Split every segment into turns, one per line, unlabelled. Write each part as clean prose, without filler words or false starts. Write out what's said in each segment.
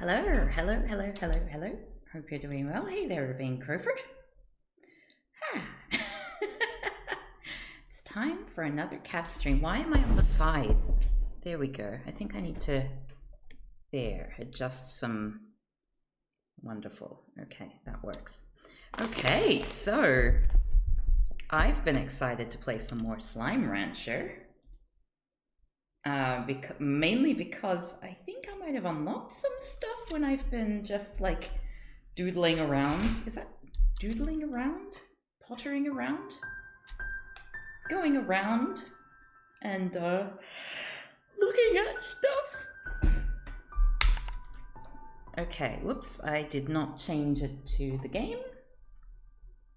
Hello, hello, hello, hello, hello. Hope you're doing well. Hey there, Ravine Crowford. Ah. It's time for another cap stream. Why am I on the side? There we go. I think I need to, adjust some. Wonderful. Okay, that works. Okay, so I've been excited to play some more Slime Rancher. Mainly because I think I might have unlocked some stuff when I've been just like doodling around. Is that doodling around? Pottering around? Going around and looking at stuff. Okay, whoops, I did not change it to the game.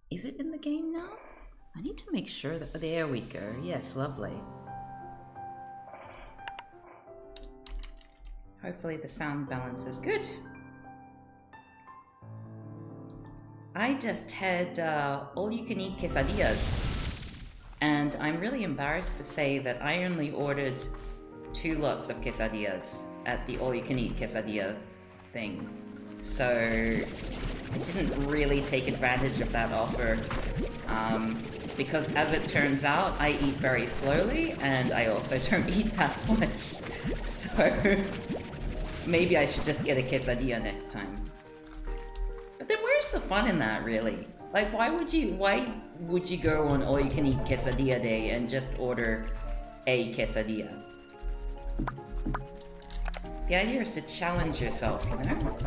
Is it in the game now? I need to make sure that, there we go. Yes, lovely. Hopefully the sound balance is good. I just had all-you-can-eat quesadillas, and I'm really embarrassed to say that I only ordered 2 lots of quesadillas at the all-you-can-eat quesadilla thing. So I didn't really take advantage of that offer, because as it turns out, I eat very slowly, and I also don't eat that much. So maybe I should just get a quesadilla next time. But then where's the fun in that, really? Like, why would you go on all-you-can-eat quesadilla day and just order a quesadilla? The idea is to challenge yourself, you know?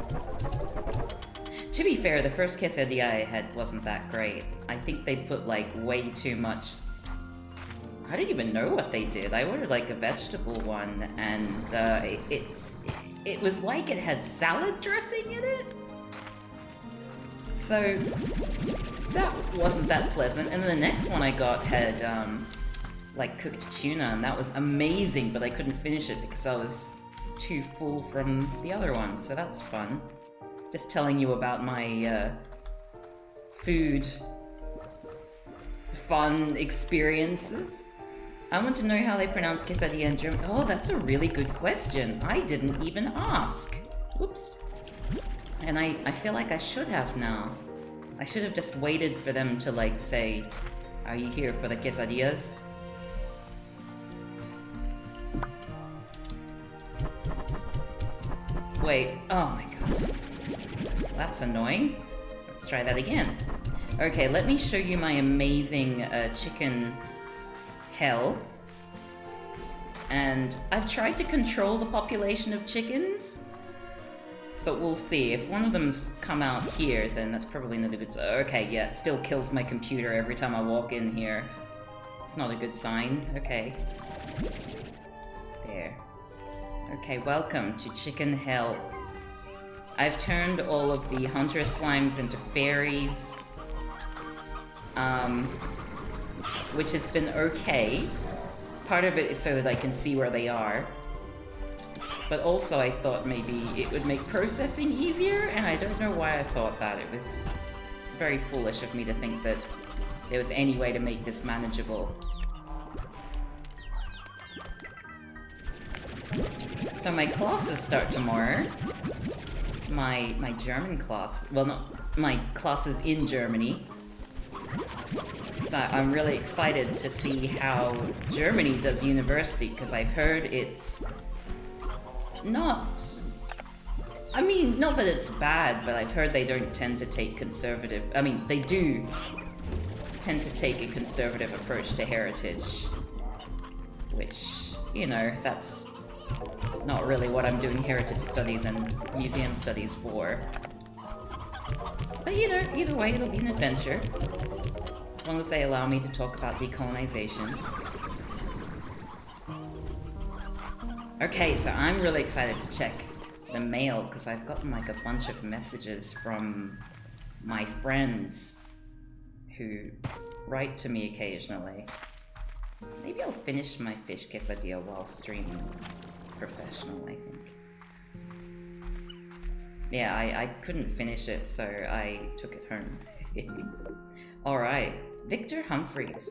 To be fair, the first quesadilla I had wasn't that great. I think they put, like, way too much... I didn't even know what they did. I ordered, like, a vegetable one, and it was like it had salad dressing in it. So that wasn't that pleasant. And then the next one I got had like cooked tuna, and that was amazing, but I couldn't finish it because I was too full from the other one. So that's fun. Just telling you about my food fun experiences. I want to know how they pronounce quesadilla in German. Oh, that's a really good question. I didn't even ask. Oops. And I feel like I should have now. I should have just waited for them to, like, say, are you here for the quesadillas? Wait, oh my god. That's annoying. Let's try that again. Okay, let me show you my amazing chicken hell. And I've tried to control the population of chickens, but we'll see. If one of them's come out here, then that's probably not a good sign. Okay, yeah, it still kills my computer every time I walk in here. It's not a good sign. Okay. There. Okay, welcome to Chicken Hell. I've turned all of the hunter slimes into fairies, which has been okay. Part of it is so that I can see where they are. But also I thought maybe it would make processing easier, and I don't know why I thought that. It was very foolish of me to think that there was any way to make this manageable. So my classes start tomorrow. My German class, well, not my classes in Germany. So I'm really excited to see how Germany does university, because I've heard it's not... I mean, not that it's bad, but I've heard they don't tend to take conservative... I mean, they do tend to take a conservative approach to heritage, which, you know, that's not really what I'm doing heritage studies and museum studies for. But, you know, either way, it'll be an adventure. As long as they allow me to talk about decolonization. Okay, so I'm really excited to check the mail, because I've gotten like a bunch of messages from my friends who write to me occasionally. Maybe I'll finish my fish quesadilla while streaming. It's professional, I think. Yeah, I couldn't finish it, so I took it home. Alright, Victor Humphreys.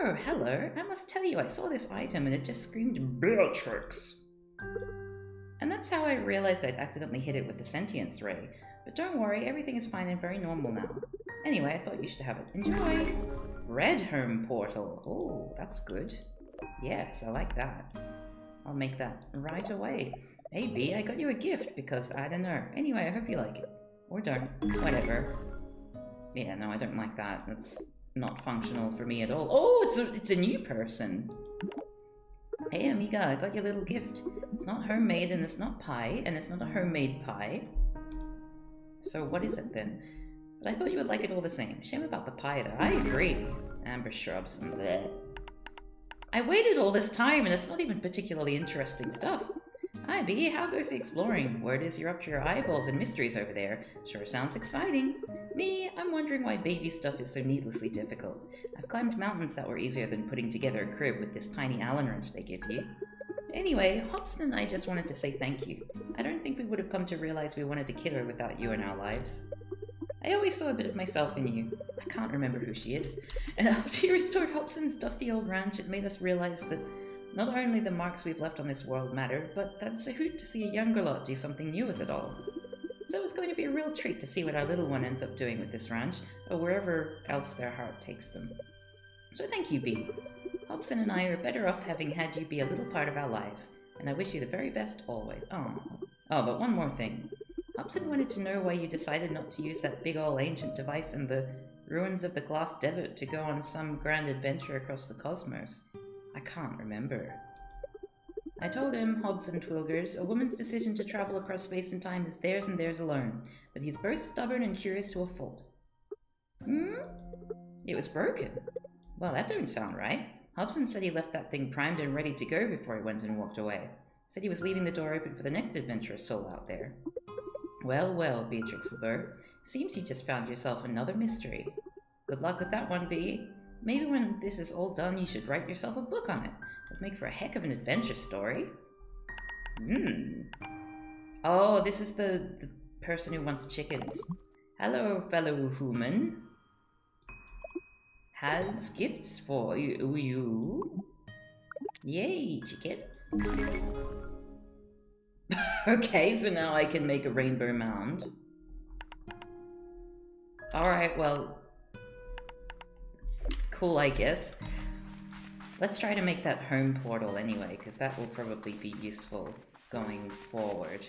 Oh, hello. I must tell you, I saw this item and it just screamed Beatrix. And that's how I realized I'd accidentally hit it with the sentience ray. But don't worry, everything is fine and very normal now. Anyway, I thought you should have it. Enjoy! Red home portal. Oh, that's good. Yes, I like that. I'll make that right away. Hey B, I got you a gift because I don't know. Anyway, I hope you like it. Or don't. Whatever. Yeah, no, I don't like that. That's not functional for me at all. Oh, it's a new person. Hey amiga, I got your little gift. It's not homemade and it's not pie, and it's not a homemade pie. So what is it then? But I thought you would like it all the same. Shame about the pie though. I agree. Amber shrubs and bleh. I waited all this time and it's not even particularly interesting stuff. Hi B, how goes the exploring? Word is you're up to your eyeballs in mysteries over there. Sure sounds exciting. Me, I'm wondering why baby stuff is so needlessly difficult. I've climbed mountains that were easier than putting together a crib with this tiny Allen wrench they give you. Anyway, Hobson and I just wanted to say thank you. I don't think we would have come to realize we wanted a killer without you in our lives. I always saw a bit of myself in you. I can't remember who she is. And after you restored Hobson's dusty old ranch, it made us realize that not only the marks we've left on this world matter, but that it's a hoot to see a younger lot do something new with it all. So it's going to be a real treat to see what our little one ends up doing with this ranch, or wherever else their heart takes them. So thank you, B. Hobson and I are better off having had you be a little part of our lives, and I wish you the very best always. Oh, but one more thing. Hobson wanted to know why you decided not to use that big old ancient device in the ruins of the Glass Desert to go on some grand adventure across the cosmos. I can't remember. I told him, Hobson Twilgers, a woman's decision to travel across space and time is theirs and theirs alone, but he's both stubborn and curious to a fault. It was broken. Well, that don't sound right. Hobson said he left that thing primed and ready to go before he went and walked away. Said he was leaving the door open for the next adventurous soul out there. Well, well, Beatrix LeBeau. Seems you just found yourself another mystery. Good luck with that one, B. Maybe when this is all done, you should write yourself a book on it. Would make for a heck of an adventure story. Oh, this is the person who wants chickens. Hello, fellow human. Has gifts for you. Yay, chickens. Okay, so now I can make a rainbow mound. Alright, well, it's cool, I guess. Let's try to make that home portal anyway, because that will probably be useful going forward.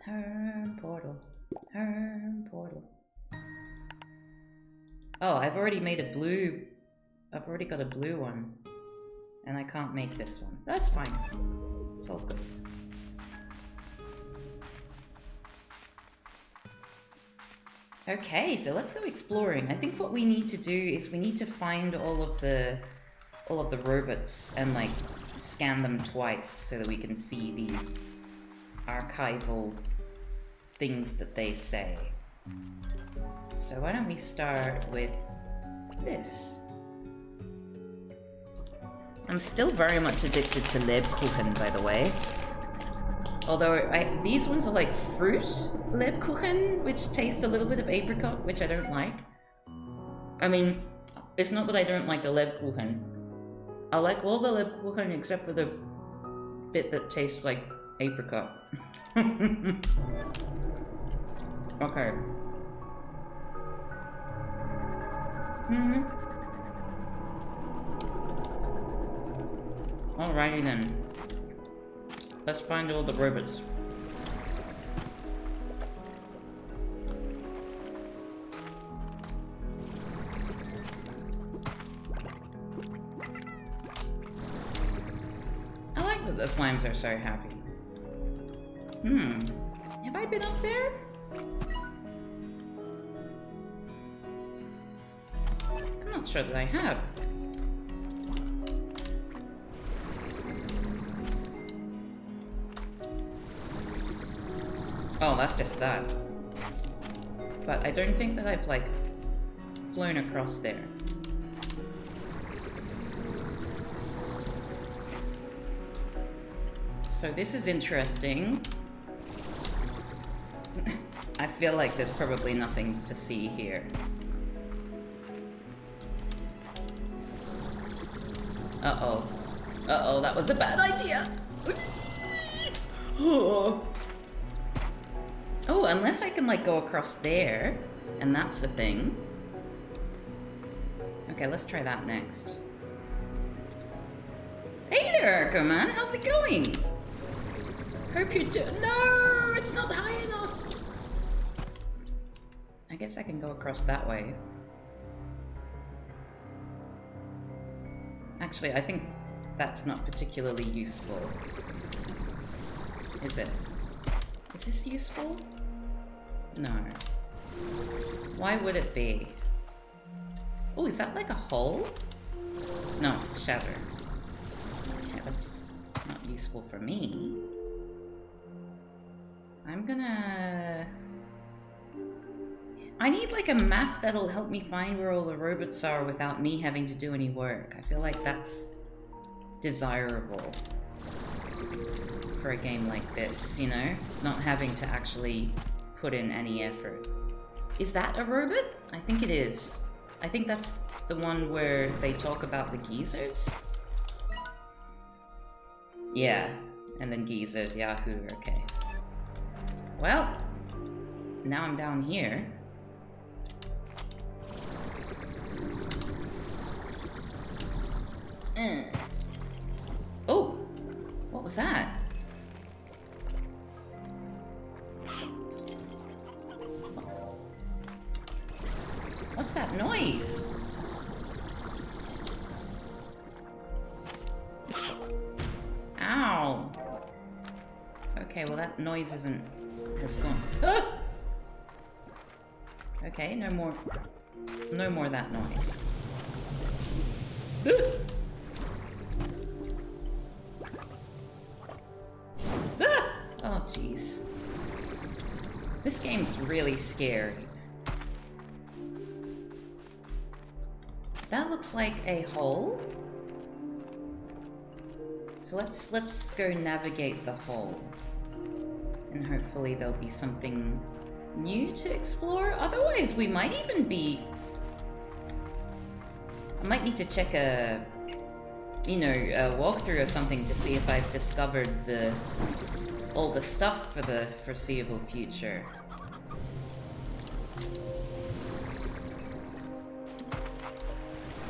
Home portal. Home portal. Oh, I've already made a blue... I've already got a blue one. And I can't make this one. That's fine. It's all good. Okay, so let's go exploring. I think what we need to do is we need to find all of the robots and like scan them twice so that we can see the archival things that they say. So why don't we start with this? I'm still very much addicted to Lebkuchen, by the way. Although these ones are like fruit Lebkuchen, which taste a little bit of apricot, which I don't like. I mean, it's not that I don't like the Lebkuchen. I like all the Lebkuchen except for the bit that tastes like apricot. Okay. Alrighty then. Let's find all the robots. I like that the slimes are so happy. Have I been up there? I'm not sure that I have. Oh, that's just that. But I don't think that I've, like, flown across there. So this is interesting. I feel like there's probably nothing to see here. Uh-oh. Uh-oh, that was a bad idea. Oh, unless I can, like, go across there, and that's the thing. Okay, let's try that next. Hey there, Echo Man, how's it going? Hope you're doing. No, it's not high enough. I guess I can go across that way. Actually, I think that's not particularly useful. Is it? Is this useful? No. Why would it be? Oh, is that like a hole? No, it's a shadow. Yeah, that's not useful for me. I'm gonna... I need like a map that'll help me find where all the robots are without me having to do any work. I feel like that's desirable for a game like this, you know? Not having to actually put in any effort. Is that a robot? I think it is. I think that's the one where they talk about the geezers? Yeah, and then geezers, Yahoo, okay. Well, now I'm down here. Oh, what was that? What's that noise? Ow. Okay, well that noise has gone. Ah! Okay, no more of that noise. Ah! Oh jeez. This game's really scary. That looks like a hole. So let's go navigate the hole. And hopefully there'll be something new to explore. Otherwise we might even be... I might need to check a walkthrough or something to see if I've discovered all the stuff for the foreseeable future.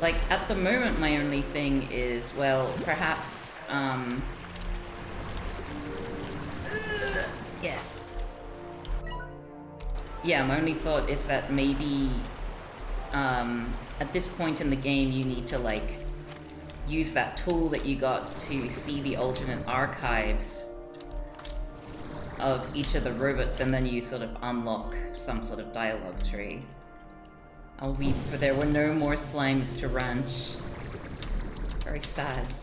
Like, at the moment, my only thing is, well, perhaps, yes. Yeah, my only thought is that maybe, at this point in the game, you need to, like, use that tool that you got to see the alternate archives of each of the robots, and then you sort of unlock some sort of dialogue tree. I'll weep, for there were no more slimes to ranch. Very sad.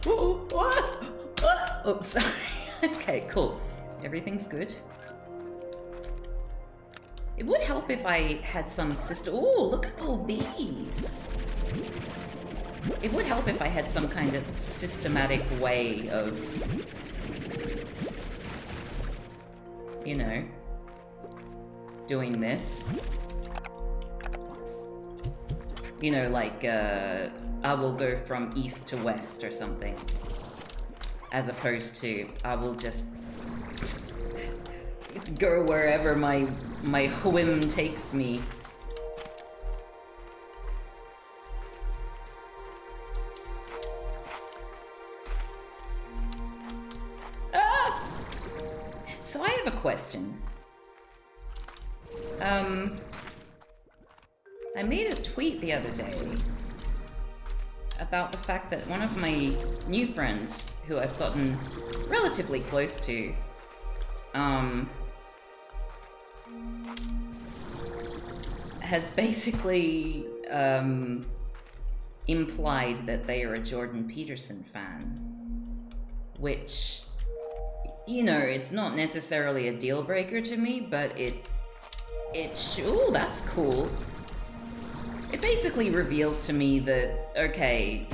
Oh, sorry. Okay, cool. Everything's good. It would help if I had some system. Oh, look at all these. It would help if I had some kind of systematic way of, you know, doing this. You know, like, I will go from east to west or something. As opposed to, I will just go wherever my whim takes me. Ah! So I have a question. I made a tweet the other day about the fact that one of my new friends, who I've gotten relatively close to, has basically implied that they are a Jordan Peterson fan, which, you know, it's not necessarily a deal breaker to me, but ooh, that's cool. It basically reveals to me that, okay,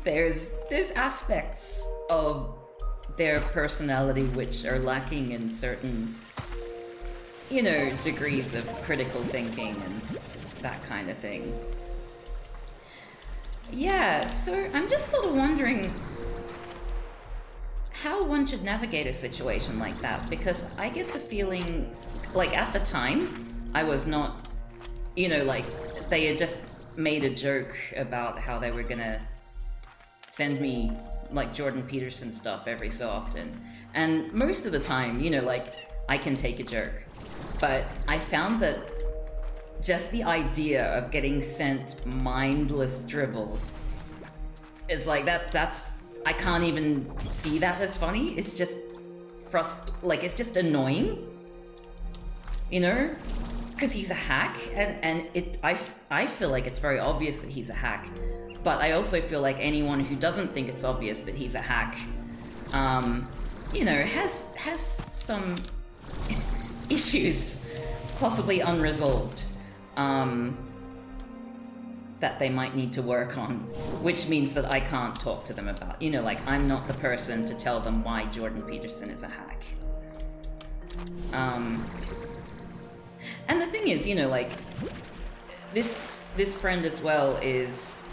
there's aspects of their personality which are lacking in certain, you know, degrees of critical thinking and that kind of thing. Yeah, so I'm just sort of wondering how one should navigate a situation like that, because I get the feeling, like at the time, I was not, like they had just made a joke about how they were gonna send me like Jordan Peterson stuff every so often. And most of the time, like I can take a joke. But I found that just the idea of getting sent mindless drivel is like that's I can't even see that as funny. It's just it's just annoying. Because he's a hack, and I feel like it's very obvious that he's a hack. But I also feel like anyone who doesn't think it's obvious that he's a hack, has some issues, possibly unresolved, that they might need to work on, which means that I can't talk to them about. I'm not the person to tell them why Jordan Peterson is a hack. And the thing is, this friend as well is,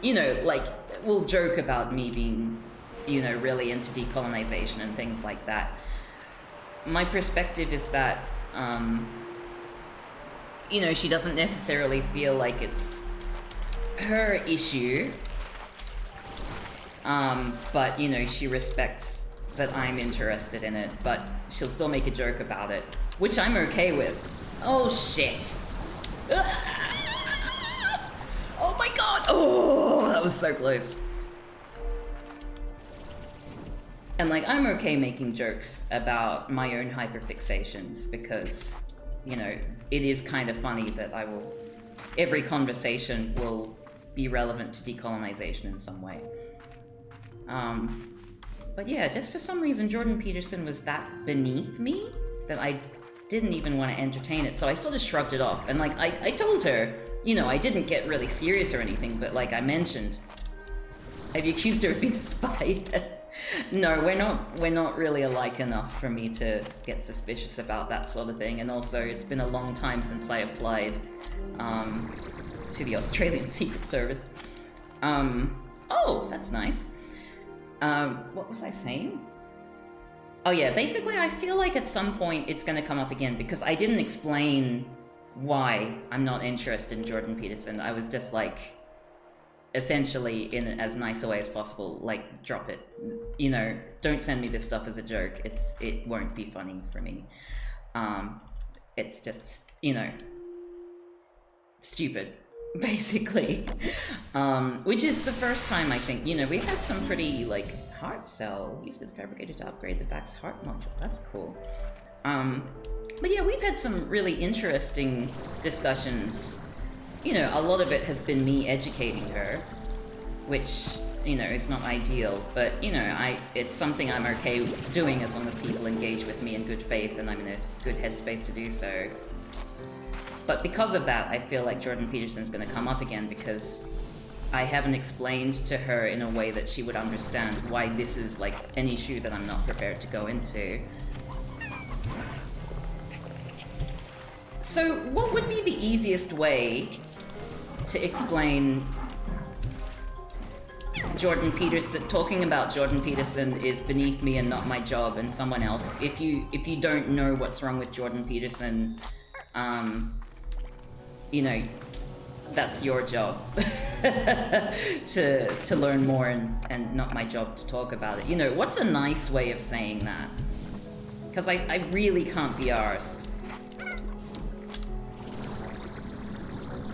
will joke about me being, really into decolonization and things like that. My perspective is that, she doesn't necessarily feel like it's her issue, but, she respects that I'm interested in it, but she'll still make a joke about it, which I'm okay with. Oh, shit. Oh my god! Oh, that was so close. And I'm okay making jokes about my own hyperfixations because, it is kind of funny that every conversation will be relevant to decolonization in some way. But yeah, just for some reason, Jordan Peterson was that beneath me that I didn't even want to entertain it. So I sort of shrugged it off. And I told her, I didn't get really serious or anything, but I mentioned, have you accused her of being a spy? No, we're not really alike enough for me to get suspicious about that sort of thing. And also, it's been a long time since I applied to the Australian Secret Service. Oh, that's nice. What was I saying? Oh yeah, basically I feel like at some point it's going to come up again because I didn't explain why I'm not interested in Jordan Peterson. I was just essentially in as nice a way as possible, drop it. Don't send me this stuff as a joke. It won't be funny for me. It's just, stupid, basically. Which is the first time I think, we've had some pretty heart cell used to the fabricator to upgrade the VAX heart module. That's cool. But yeah, we've had some really interesting discussions. A lot of it has been me educating her, which, is not ideal, but, it's something I'm okay doing as long as people engage with me in good faith and I'm in a good headspace to do so. But because of that, I feel like Jordan Peterson's going to come up again because I haven't explained to her in a way that she would understand why this is an issue that I'm not prepared to go into. So what would be the easiest way to explain Jordan Peterson, talking about Jordan Peterson is beneath me and not my job and someone else? If you don't know what's wrong with Jordan Peterson, that's your job to learn more and not my job to talk about it. What's a nice way of saying that? Because I really can't be arsed.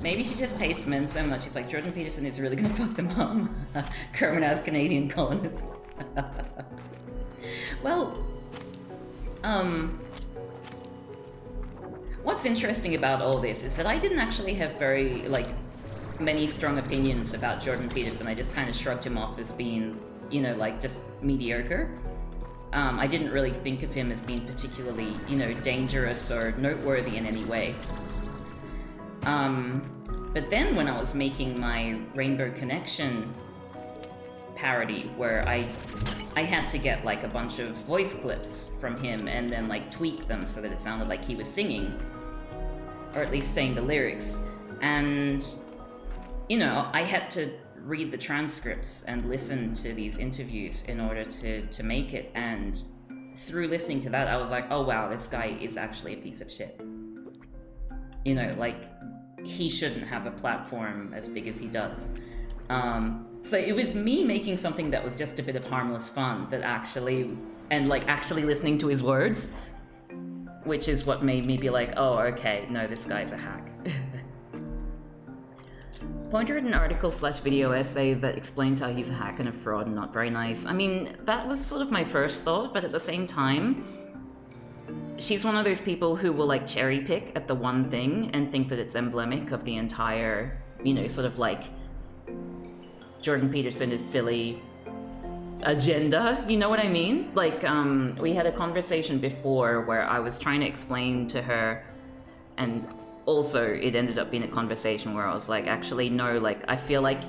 Maybe she just hates men so much. She's like, Jordan Peterson is really gonna fuck them up. Kermit as Canadian colonist. Well, what's interesting about all this is that I didn't actually have very, many strong opinions about Jordan Peterson. I just kind of shrugged him off as being, just mediocre. I didn't really think of him as being particularly, dangerous or noteworthy in any way. But then when I was making my Rainbow Connection parody, where I had to get a bunch of voice clips from him and then tweak them so that it sounded like he was singing, or at least saying the lyrics. And, I had to read the transcripts and listen to these interviews in order to make it, and through listening to that I was like, oh wow, this guy is actually a piece of shit. You know, like, he shouldn't have a platform as big as he does. So it was me making something that was just a bit of harmless fun that actually, and like actually listening to his words, which is what made me be like, oh, okay, no, this guy's a hack. Pointer had an article/video essay that explains how he's a hack and a fraud and not very nice. I mean, that was sort of my first thought, but at the same time, she's one of those people who will like cherry pick at the one thing and think that it's emblematic of the entire, you know, sort of like Jordan Peterson is silly agenda, you know what I mean? Like, we had a conversation before where I was trying to explain to her, and also it ended up being a conversation where I was like, actually, no, like, I feel like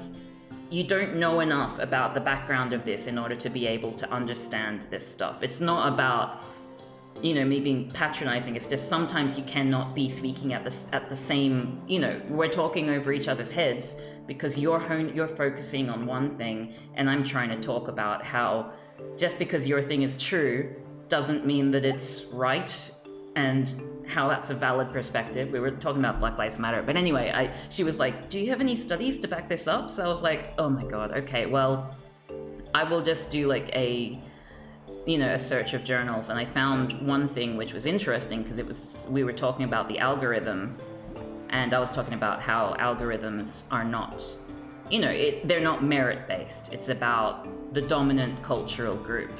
you don't know enough about the background of this in order to be able to understand this stuff. It's not about, you know, me being patronizing. It's just sometimes you cannot be speaking at the same, you know, we're talking over each other's heads because you're focusing on one thing and I'm trying to talk about how just because your thing is true doesn't mean that it's right, and how that's a valid perspective. We were talking about Black Lives Matter, but anyway, she was like, do you have any studies to back this up? So I was like, oh my god, okay, well, I will just do like a search of journals, and I found one thing which was interesting because we were talking about the algorithm, and I was talking about how algorithms are not, you know, they're not merit-based. It's about the dominant cultural group.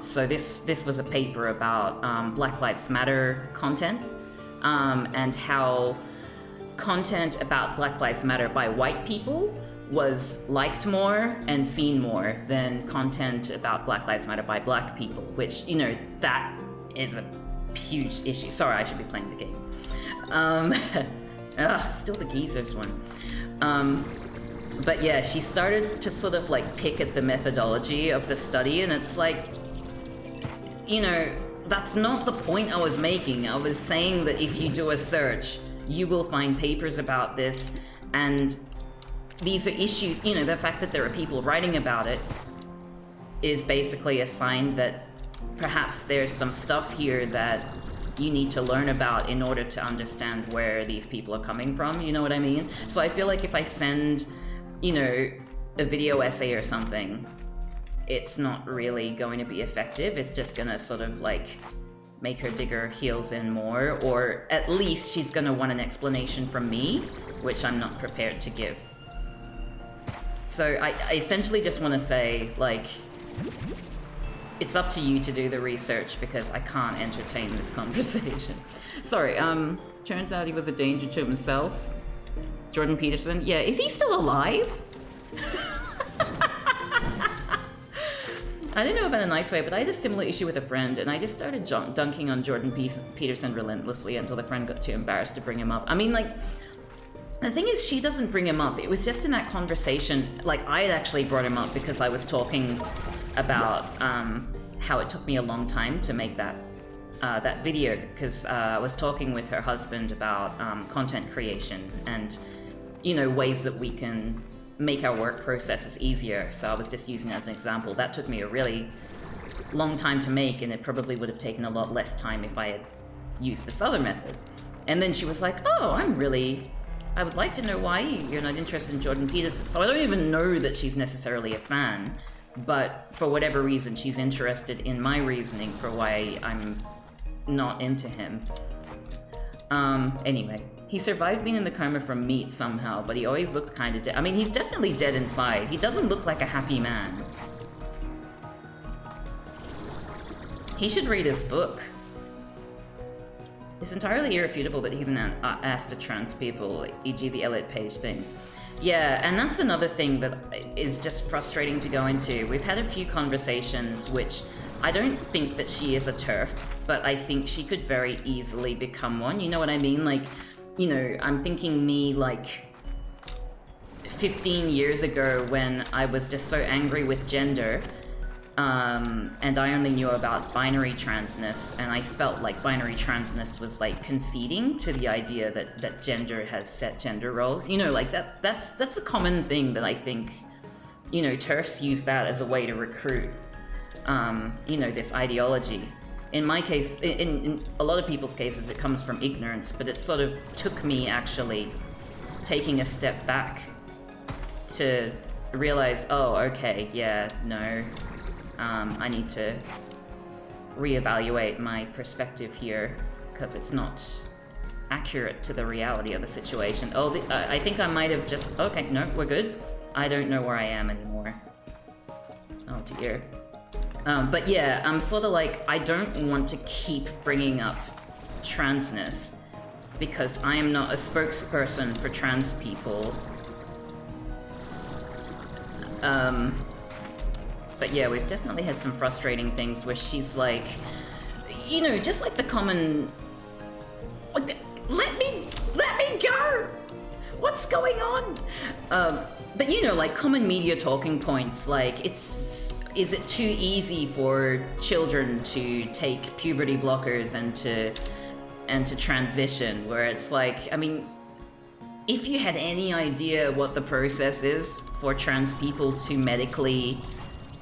So this was a paper about Black Lives Matter content, and how content about Black Lives Matter by white people was liked more and seen more than content about Black Lives Matter by black people, which, you know, that is a huge issue. Sorry, I should be playing the game. Still the geezers one. But yeah, she started to sort of like pick at the methodology of the study, and it's like, you know, that's not the point I was making. I was saying that if you do a search, you will find papers about this, and these are issues, you know, the fact that there are people writing about it is basically a sign that perhaps there's some stuff here that you need to learn about in order to understand where these people are coming from, you know what I mean? So I feel like if I send, you know, a video essay or something, it's not really going to be effective. It's just gonna sort of like make her dig her heels in more, or at least she's gonna want an explanation from me, which I'm not prepared to give. So I essentially just want to say, like, it's up to you to do the research because I can't entertain this conversation. Sorry, turns out he was a danger to himself. Jordan Peterson, yeah, is he still alive? I didn't know about a nice way, but I had a similar issue with a friend, and I just started dunking on Jordan Peterson relentlessly until the friend got too embarrassed to bring him up. I mean, like, the thing is, she doesn't bring him up. It was just in that conversation, like, I had actually brought him up because I was talking about how it took me a long time to make that video, because I was talking with her husband about content creation and, you know, ways that we can make our work processes easier. So I was just using it as an example. That took me a really long time to make, and it probably would have taken a lot less time if I had used this other method. And then she was like, oh, I would like to know why you're not interested in Jordan Peterson. So I don't even know that she's necessarily a fan, but for whatever reason, she's interested in my reasoning for why I'm not into him. Anyway, he survived being in the coma from meat somehow, but he always looked kind of dead. I mean, he's definitely dead inside. He doesn't look like a happy man. He should read his book. It's entirely irrefutable that he's an ass to trans people, e.g. the Elliot Page thing. Yeah, and that's another thing that is just frustrating to go into. We've had a few conversations, which I don't think that she is a TERF, but I think she could very easily become one. You know what I mean? Like, you know, I'm thinking me like 15 years ago when I was just so angry with gender And I only knew about binary transness, and I felt like binary transness was like conceding to the idea that gender has set gender roles. You know, like that's a common thing that I think, you know, TERFs use that as a way to recruit, you know, this ideology. In my case, in a lot of people's cases, it comes from ignorance, but it sort of took me actually taking a step back to realize, oh, okay, yeah, no, I need to reevaluate my perspective here because it's not accurate to the reality of the situation. Oh, I think I might have just, okay, no, we're good. I don't know where I am anymore. Oh dear. But yeah, I'm sort of like, I don't want to keep bringing up transness because I am not a spokesperson for trans people. But yeah, we've definitely had some frustrating things where she's like, you know, just like the common, let me go! What's going on? But you know, like common media talking points, like is it too easy for children to take puberty blockers and to transition? Where it's like, I mean, if you had any idea what the process is for trans people to medically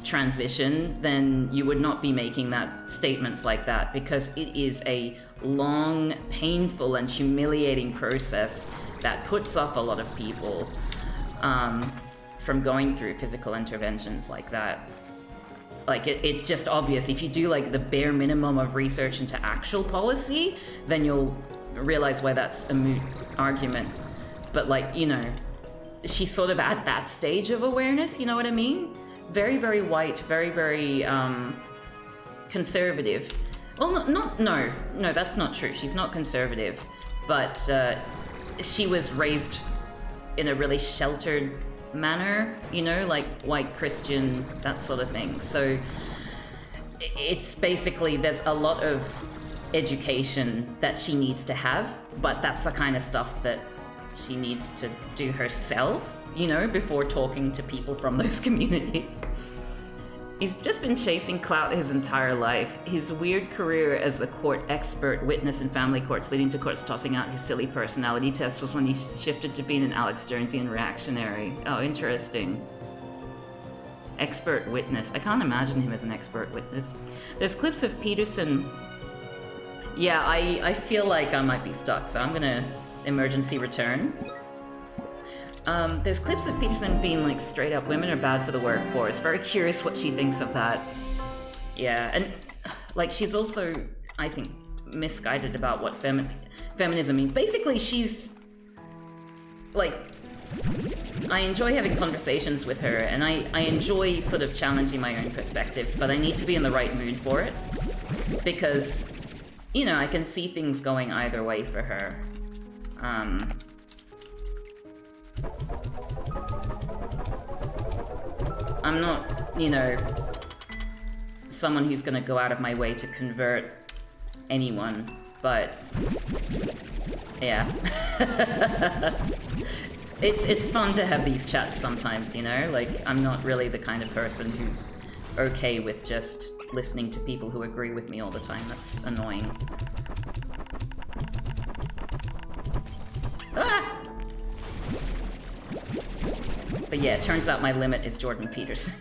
transition, then you would not be making that statements like that, because it is a long, painful, and humiliating process that puts off a lot of people from going through physical interventions like that. Like, it's just obvious. If you do, like, the bare minimum of research into actual policy, then you'll realize why that's a moot argument. But, like, you know, she's sort of at that stage of awareness, you know what I mean? Very, very white, very, very conservative. Well, no, that's not true. She's not conservative. But she was raised in a really sheltered manner, you know, like white Christian, that sort of thing. So it's basically, there's a lot of education that she needs to have, but that's the kind of stuff that she needs to do herself, you know, before talking to people from those communities. He's just been chasing clout his entire life. His weird career as a court expert witness in family courts, leading to courts tossing out his silly personality test, was when he shifted to being an Alex Sternsian reactionary. Oh, interesting. Expert witness. I can't imagine him as an expert witness. There's clips of Peterson. Yeah, I feel like I might be stuck, so I'm gonna emergency return. There's clips of Peterson being like, straight up, women are bad for the workforce. Very curious what she thinks of that. Yeah, and like, she's also, I think, misguided about what feminism means. Basically, she's like, I enjoy having conversations with her, and I enjoy sort of challenging my own perspectives, but I need to be in the right mood for it, because, you know, I can see things going either way for her. I'm not, you know, someone who's gonna go out of my way to convert anyone, but yeah. It's fun to have these chats sometimes, you know? Like, I'm not really the kind of person who's okay with just listening to people who agree with me all the time. That's annoying. Ah! But yeah, it turns out my limit is Jordan Peterson.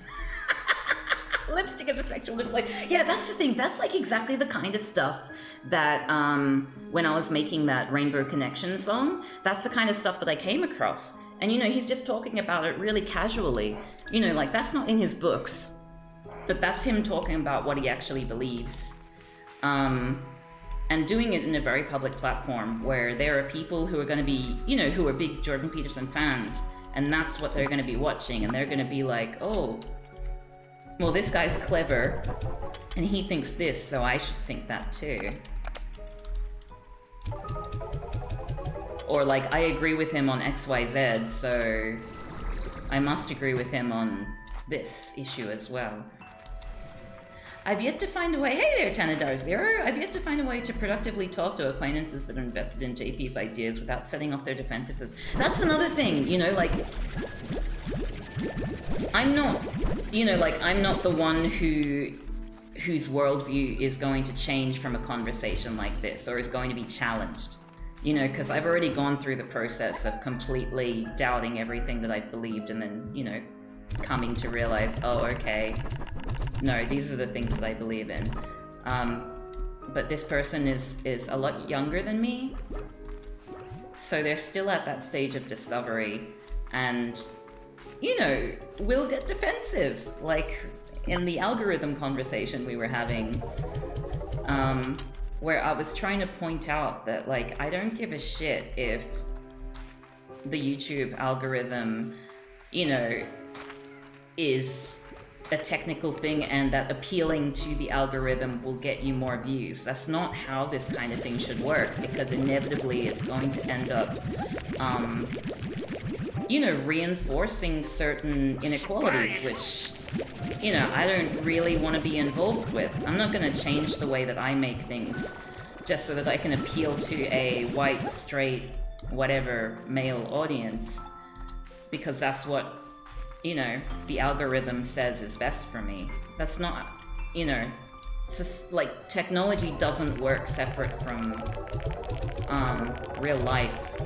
Lipstick as a sexual display. Yeah, that's the thing. That's like exactly the kind of stuff that when I was making that Rainbow Connection song, that's the kind of stuff that I came across. And you know, he's just talking about it really casually. You know, like, that's not in his books, but that's him talking about what he actually believes. And doing it in a very public platform where there are people who are going to be, you know, who are big Jordan Peterson fans, and that's what they're going to be watching, and they're going to be like, oh, well, this guy's clever, and he thinks this, so I should think that too. Or like, I agree with him on XYZ, so I must agree with him on this issue as well. I've yet to find a way, hey there, Tanadar Zero, I've yet to find a way to productively talk to acquaintances that are invested in JP's ideas without setting off their defensiveness. That's another thing, you know, like, I'm not, you know, like, I'm not the one whose worldview is going to change from a conversation like this, or is going to be challenged. You know, because I've already gone through the process of completely doubting everything that I've believed, and then, you know, coming to realize, oh, okay, no, these are the things that I believe in. But this person is a lot younger than me, so they're still at that stage of discovery, and, you know, will get defensive, like in the algorithm conversation we were having, where I was trying to point out that, like, I don't give a shit if the YouTube algorithm, you know, is a technical thing and that appealing to the algorithm will get you more views. That's not how this kind of thing should work, because inevitably it's going to end up, you know, reinforcing certain inequalities, which, you know, I don't really want to be involved with. I'm not going to change the way that I make things just so that I can appeal to a white, straight, whatever, male audience, because that's what, you know, the algorithm says is best for me. That's not, you know, it's just, like, technology doesn't work separate from real life.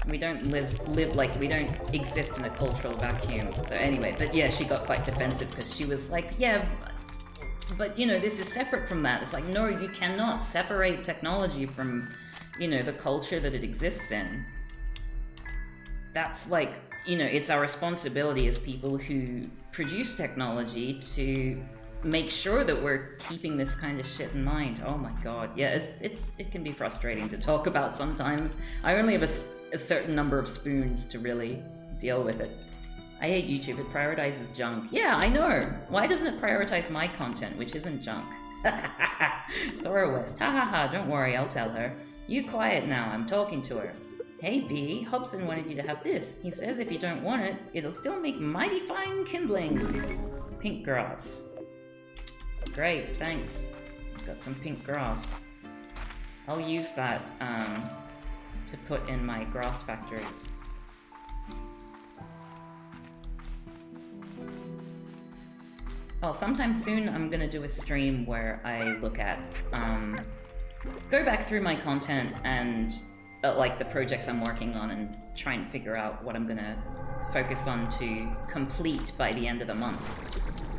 We don't live like, we don't exist in a cultural vacuum. So anyway, but yeah, she got quite defensive because she was like, yeah, but, you know, this is separate from that. It's like, no, you cannot separate technology from, you know, the culture that it exists in. That's like, you know, it's our responsibility as people who produce technology to make sure that we're keeping this kind of shit in mind. Oh my god, yeah, it can be frustrating to talk about sometimes. I only have a certain number of spoons to really deal with it. I hate YouTube, it prioritizes junk. Yeah, I know. Why doesn't it prioritize my content, which isn't junk? Thora West, ha ha ha, don't worry, I'll tell her. You quiet now, I'm talking to her. Hey B, Hobson wanted you to have this. He says if you don't want it, it'll still make mighty fine kindling. Pink grass. Great, thanks. Got some pink grass. I'll use that to put in my grass factory. Oh, sometime soon I'm gonna do a stream where I look at, go back through my content and like the projects I'm working on and try and figure out what I'm gonna focus on to complete by the end of the month.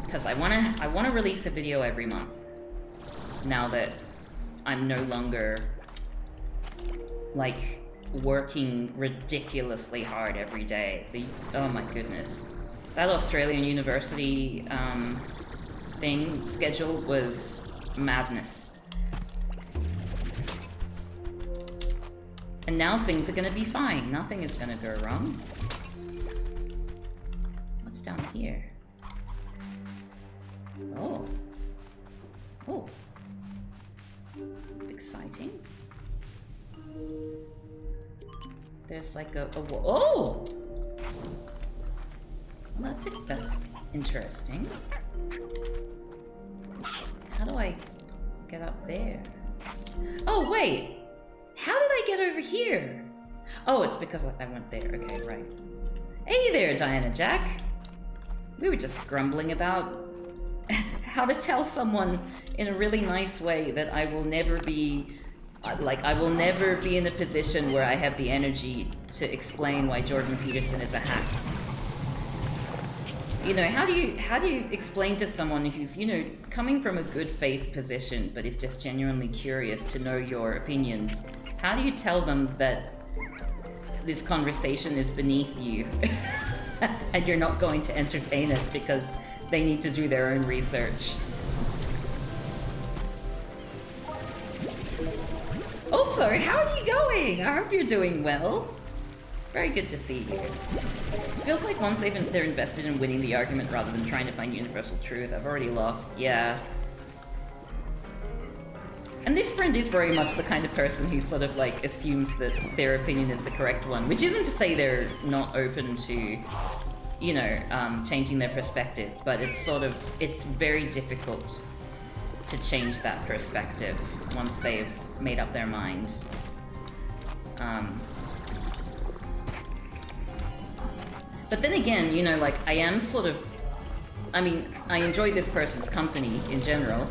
Because I wanna release a video every month. Now that I'm no longer like working ridiculously hard every day. Oh my goodness. That Australian university thing schedule was madness. And now things are gonna be fine. Nothing is gonna go wrong. What's down here? Oh. Oh. It's exciting. There's like a oh! Well, that's interesting. How do I get up there? Oh, wait! How did I get over here? Oh, it's because I went there. Okay, right. Hey there, Diana Jack. We were just grumbling about how to tell someone in a really nice way that I will never be, I will never be in a position where I have the energy to explain why Jordan Peterson is a hack. You know, how do you explain to someone who's, you know, coming from a good faith position but is just genuinely curious to know your opinions? How do you tell them that this conversation is beneath you and you're not going to entertain it because they need to do their own research? Also, how are you going? I hope you're doing well. Very good to see you. Feels like once they're invested in winning the argument rather than trying to find universal truth, I've already lost. Yeah. And this friend is very much the kind of person who sort of like assumes that their opinion is the correct one, which isn't to say they're not open to, you know, changing their perspective, but it's very difficult to change that perspective once they've made up their mind. But then again, you know, like, I am sort of... I mean, I enjoy this person's company in general,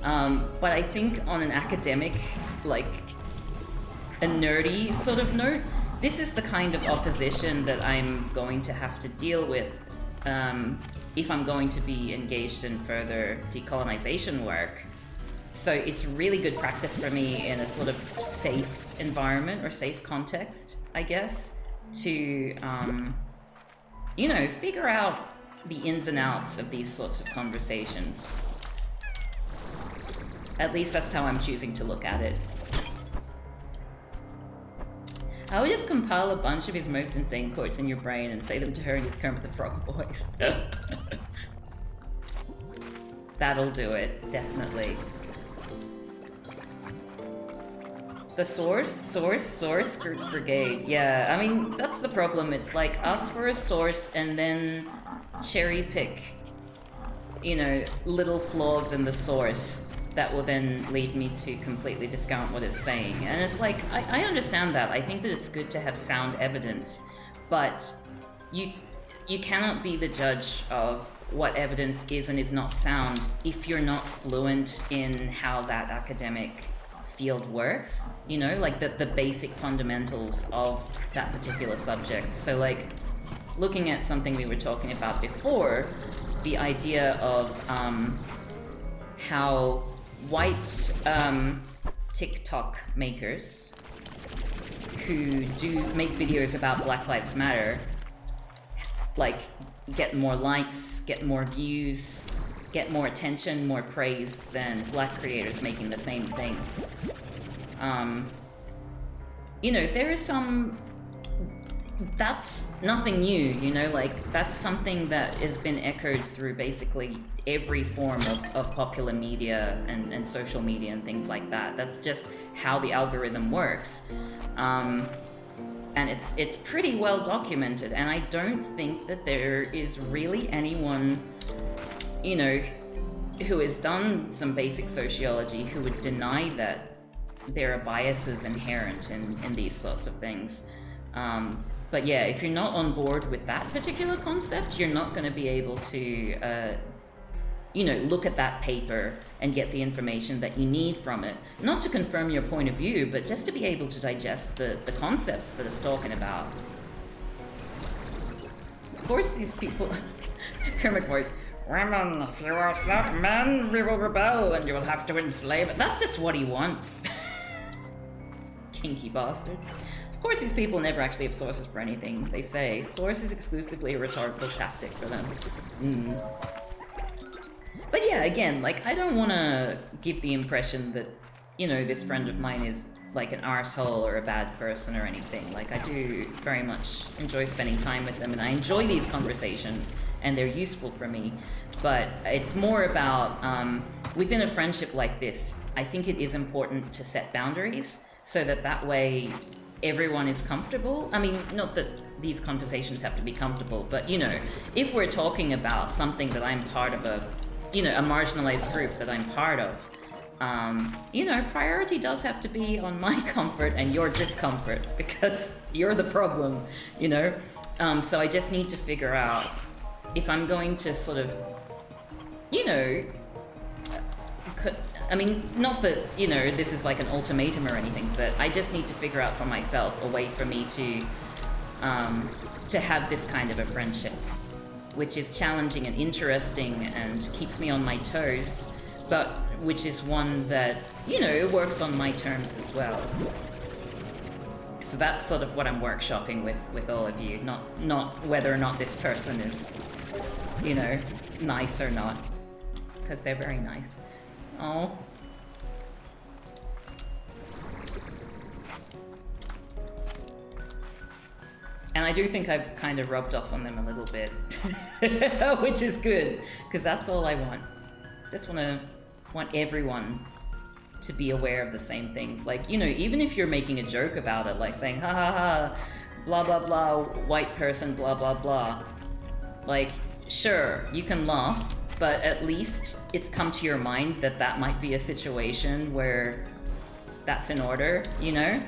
but I think on an academic, like, a nerdy sort of note, this is the kind of opposition that I'm going to have to deal with if I'm going to be engaged in further decolonization work. So it's really good practice for me in a sort of safe environment or safe context, I guess, to, you know, figure out the ins and outs of these sorts of conversations. At least that's how I'm choosing to look at it. I would just compile a bunch of his most insane quotes in your brain and say them to her in his Kermit the Frog voice. That'll do it, definitely. The source brigade. Yeah, I mean, that's the problem. It's like, ask for a source and then cherry pick, you know, little flaws in the source that will then lead me to completely discount what it's saying. And it's like, I understand that. I think that it's good to have sound evidence, but you cannot be the judge of what evidence is and is not sound if you're not fluent in how that academic field works, you know, like the basic fundamentals of that particular subject. So like, looking at something we were talking about before, the idea of how white TikTok makers who do make videos about Black Lives Matter, like, get more likes, get more views, get more attention, more praise than black creators making the same thing. You know, there is some... That's nothing new, you know, like, that's something that has been echoed through basically every form of popular media and social media and things like that. That's just how the algorithm works. And it's pretty well documented, and I don't think that there is really anyone, you know, who has done some basic sociology who would deny that there are biases inherent in these sorts of things. But yeah, if you're not on board with that particular concept, you're not going to be able to, you know, look at that paper and get the information that you need from it. Not to confirm your point of view, but just to be able to digest the concepts that it's talking about. Of course, these people... Kermit voice. Women, if you are not men, we will rebel and you will have to enslave it. That's just what he wants. Kinky bastard. Of course, these people never actually have sources for anything. They say source is exclusively a rhetorical tactic for them. But yeah, again, like, I don't want to give the impression that, you know, this friend of mine is like an arsehole or a bad person or anything. Like, I do very much enjoy spending time with them, and I enjoy these conversations, and they're useful for me. But it's more about, within a friendship like this, I think it is important to set boundaries so that way everyone is comfortable. I mean, not that these conversations have to be comfortable, but, you know, if we're talking about something that I'm part of a marginalized group that I'm part of, you know, priority does have to be on my comfort and your discomfort, because you're the problem, you know? So I just need to figure out if I'm going to sort of, you know, I mean, not that, you know, this is like an ultimatum or anything, but I just need to figure out for myself a way for me to have this kind of a friendship, which is challenging and interesting and keeps me on my toes, but which is one that, you know, works on my terms as well. So that's sort of what I'm workshopping with all of you, not whether or not this person is, you know, nice or not, because they're very nice. Oh. And I do think I've kind of rubbed off on them a little bit, which is good, because that's all I want. Just want everyone to be aware of the same things. Like, you know, even if you're making a joke about it, like saying, ha ha ha, blah blah blah, white person, blah blah blah. Like, sure, you can laugh, but at least it's come to your mind that that might be a situation where that's in order, you know?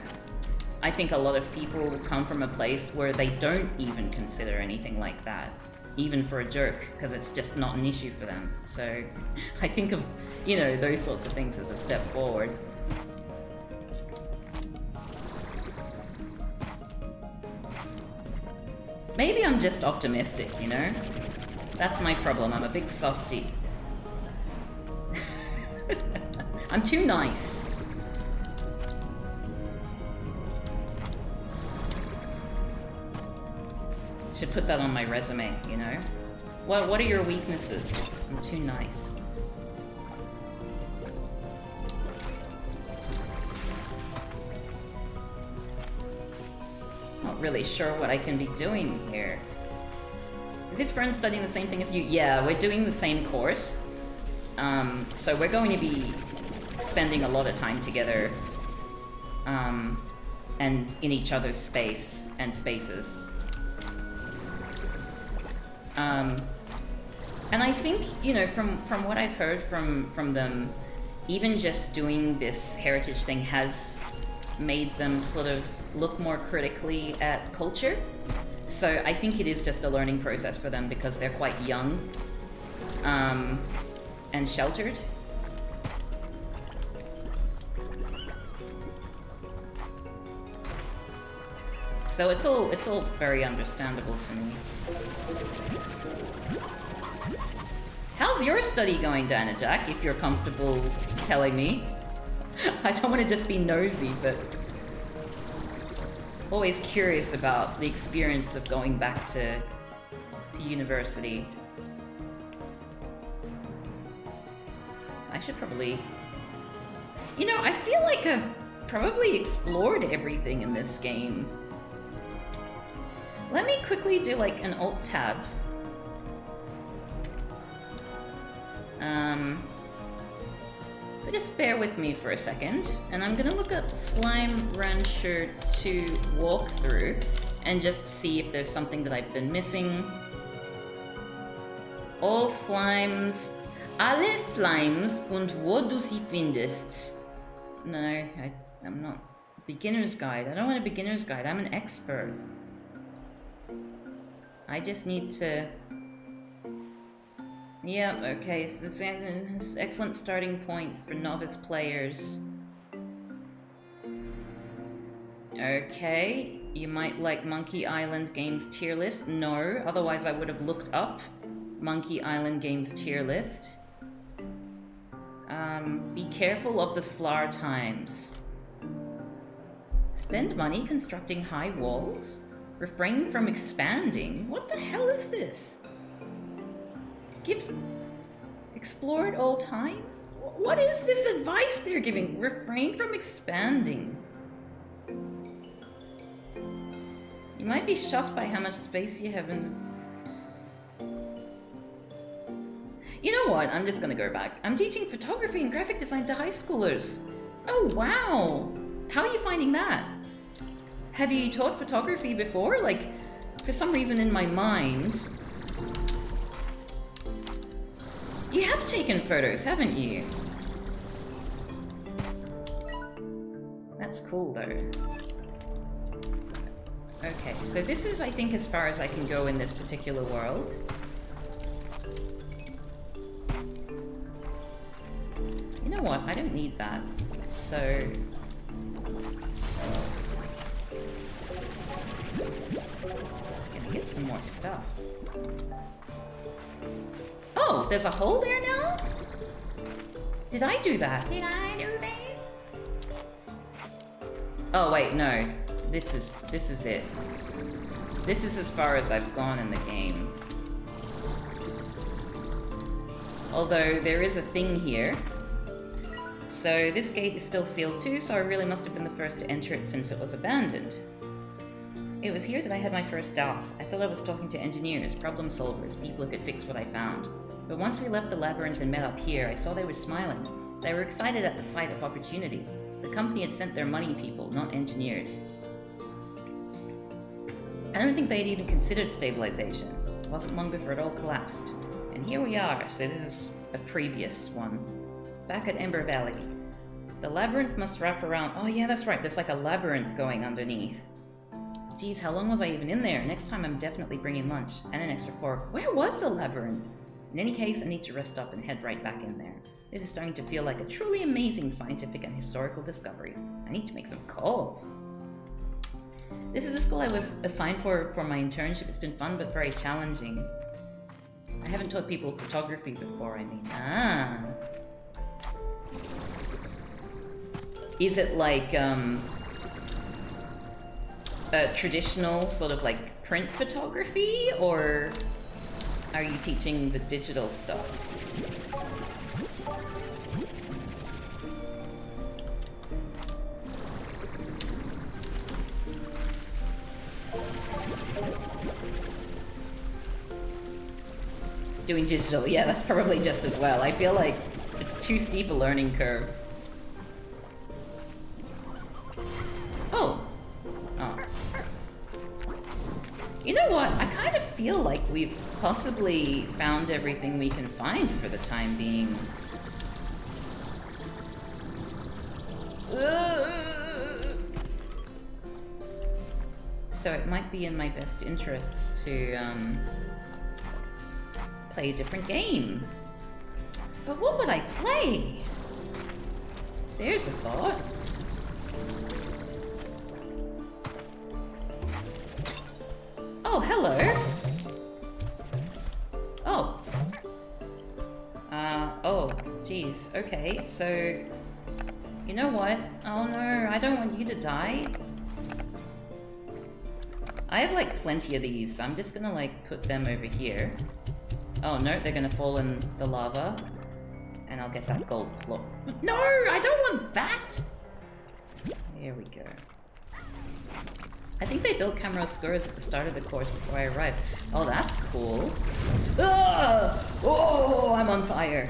I think a lot of people come from a place where they don't even consider anything like that, even for a joke, because it's just not an issue for them. So I think of, you know, those sorts of things as a step forward. Maybe I'm just optimistic, you know? That's my problem, I'm a big softie. I'm too nice. Should put that on my resume, you know? What are your weaknesses? I'm too nice. Not really sure what I can be doing here. Is his friend studying the same thing as you? Yeah, we're doing the same course. So we're going to be spending a lot of time together, and in each other's space and spaces. And I think, you know, from what I've heard from them, even just doing this heritage thing has made them sort of look more critically at culture. So I think it is just a learning process for them because they're quite young, and sheltered. So it's all very understandable to me. How's your study going, Diana Jack, if you're comfortable telling me? I don't want to just be nosy, but always curious about the experience of going back to university. I should probably... You know, I feel like I've probably explored everything in this game. Let me quickly do like an Alt-Tab. So just bear with me for a second, and I'm gonna look up Slime Rancher 2 walkthrough and just see if there's something that I've been missing. All slimes, alle Slimes und wo du sie findest. No, I'm not. Beginner's guide. I don't want a beginner's guide. I'm an expert. I just need to... Yep, okay, so this is an excellent starting point for novice players. Okay, you might like Monkey Island Games tier list. No, otherwise I would have looked up Monkey Island Games tier list. Be careful of the SLAR times. Spend money constructing high walls. Refrain from expanding. What the hell is this? Gibbs explore at all times? What is this advice they're giving? Refrain from expanding. You might be shocked by how much space you have in... You know what? I'm just gonna go back. I'm teaching photography and graphic design to high schoolers. Oh, wow. How are you finding that? Have you taught photography before? Like, for some reason in my mind... You have taken photos, haven't you? That's cool, though. Okay, so this is, I think, as far as I can go in this particular world. You know what? I don't need that. So... Gonna get some more stuff. Oh, there's a hole there now? Did I do that? Did I do that? Oh wait, no. This is it. This is as far as I've gone in the game. Although there is a thing here. So this gate is still sealed too, so I really must have been the first to enter it since it was abandoned. It was here that I had my first doubts. I thought I was talking to engineers, problem solvers, people who could fix what I found. But once we left the labyrinth and met up here, I saw they were smiling. They were excited at the sight of opportunity. The company had sent their money people, not engineers. I don't think they'd even considered stabilization. It wasn't long before it all collapsed. And here we are, so this is a previous one. Back at Ember Valley. The labyrinth must wrap around... Oh yeah, that's right, there's like a labyrinth going underneath. Geez, how long was I even in there? Next time I'm definitely bringing lunch. And an extra fork. Where was the labyrinth? In any case, I need to rest up and head right back in there. It is starting to feel like a truly amazing scientific and historical discovery. I need to make some calls. This is the school I was assigned for my internship. It's been fun, but very challenging. I haven't taught people photography before, I mean. Ah. Is it like, a traditional sort of like print photography, or are you teaching the digital stuff? Doing digital, yeah, that's probably just as well. I feel like it's too steep a learning curve. Oh. Oh. You know what? I kind of feel like we've possibly found everything we can find for the time being. So it might be in my best interests to, play a different game. But what would I play? There's a thought. Oh, hello. Oh. Oh, geez. Okay, so... You know what? Oh no, I don't want you to die. I have like plenty of these, so I'm just gonna like put them over here. Oh no, they're gonna fall in the lava. And I'll get that gold plot. No, I don't want that! There we go. I think they built Kamroskuras at the start of the course before I arrived. Oh, that's cool. Ah! Oh, I'm on fire.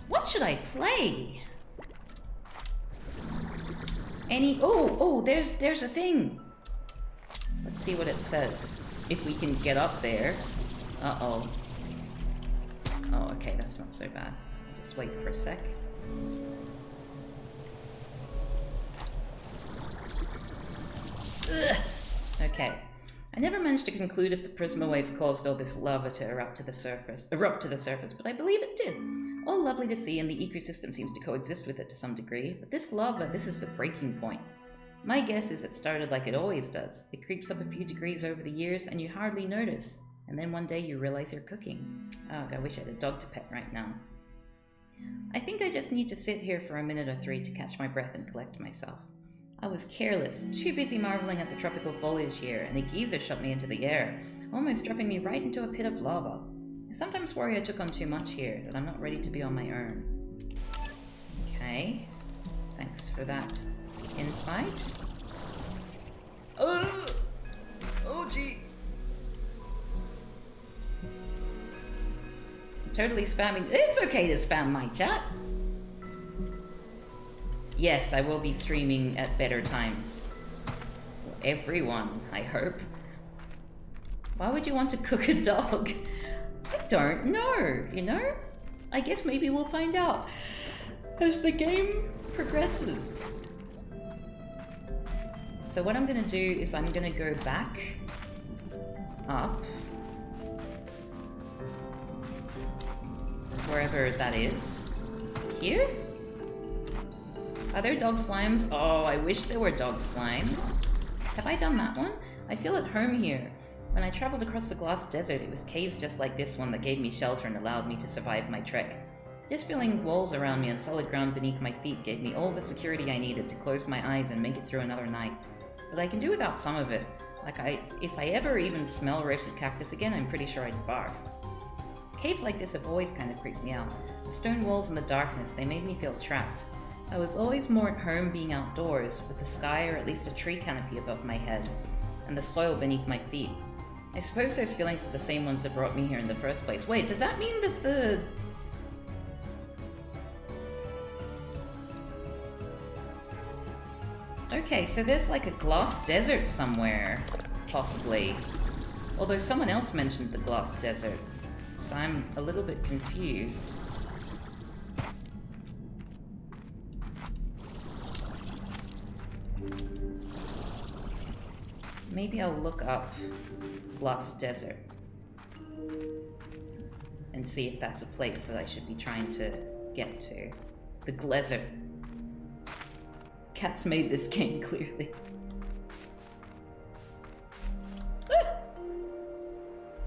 What should I play? Oh, there's a thing. Let's see what it says. If we can get up there. Uh-oh. Oh, okay, that's not so bad. Just wait for a sec. Ugh. Okay. I never managed to conclude if the Prisma waves caused all this lava to erupt to the surface, but I believe it did. All lovely to see, and the ecosystem seems to coexist with it to some degree, but this lava, this is the breaking point. My guess is it started like it always does. It creeps up a few degrees over the years, and you hardly notice. And then one day you realize you're cooking. Oh, I wish I had a dog to pet right now. I think I just need to sit here for a minute or three to catch my breath and collect myself. I was careless, too busy marveling at the tropical foliage here, and a geyser shot me into the air, almost dropping me right into a pit of lava. I sometimes worry I took on too much here, that I'm not ready to be on my own. Okay. Thanks for that insight. Oh gee. Totally spamming. It's okay to spam my chat. Yes, I will be streaming at better times. For everyone, I hope. Why would you want to cook a dog? I don't know, you know? I guess maybe we'll find out as the game progresses. So what I'm gonna do is I'm gonna go back up. Wherever that is. Here? Are there dog slimes? Oh, I wish there were dog slimes. Have I done that one? I feel at home here. When I traveled across the glass desert, it was caves just like this one that gave me shelter and allowed me to survive my trek. Just feeling walls around me and solid ground beneath my feet gave me all the security I needed to close my eyes and make it through another night. But I can do without some of it. If I ever even smell roasted cactus again, I'm pretty sure I'd barf. Caves like this have always kind of creeped me out. The stone walls and the darkness, they made me feel trapped. I was always more at home being outdoors, with the sky or at least a tree canopy above my head, and the soil beneath my feet. I suppose those feelings are the same ones that brought me here in the first place. Wait, does that mean that the... Okay, so there's like a glass desert somewhere, possibly. Although someone else mentioned the glass desert, so I'm a little bit confused. Maybe I'll look up Glass Desert and see if that's a place that I should be trying to get to. The Glezzer. Cats made this game, clearly.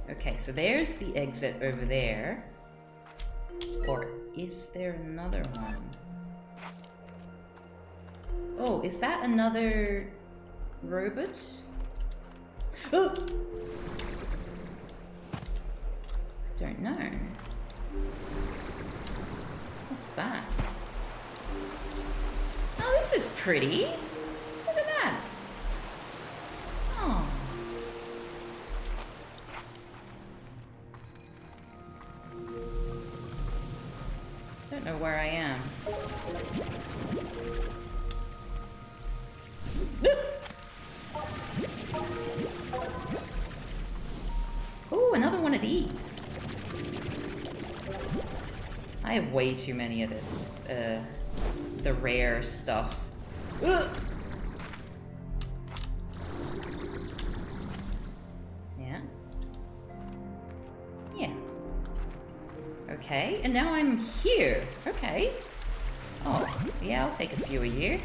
Okay, so there's the exit over there. Or is there another one? Oh, is that another robot? Oh! Don't know. What's that? Oh, this is pretty. Look at that. Oh. Don't know where I am. Ooh, another one of these. I have way too many of this, the rare stuff. Ugh. Yeah. Yeah. Okay, and now I'm here. Okay. Oh, yeah, I'll take a few a year.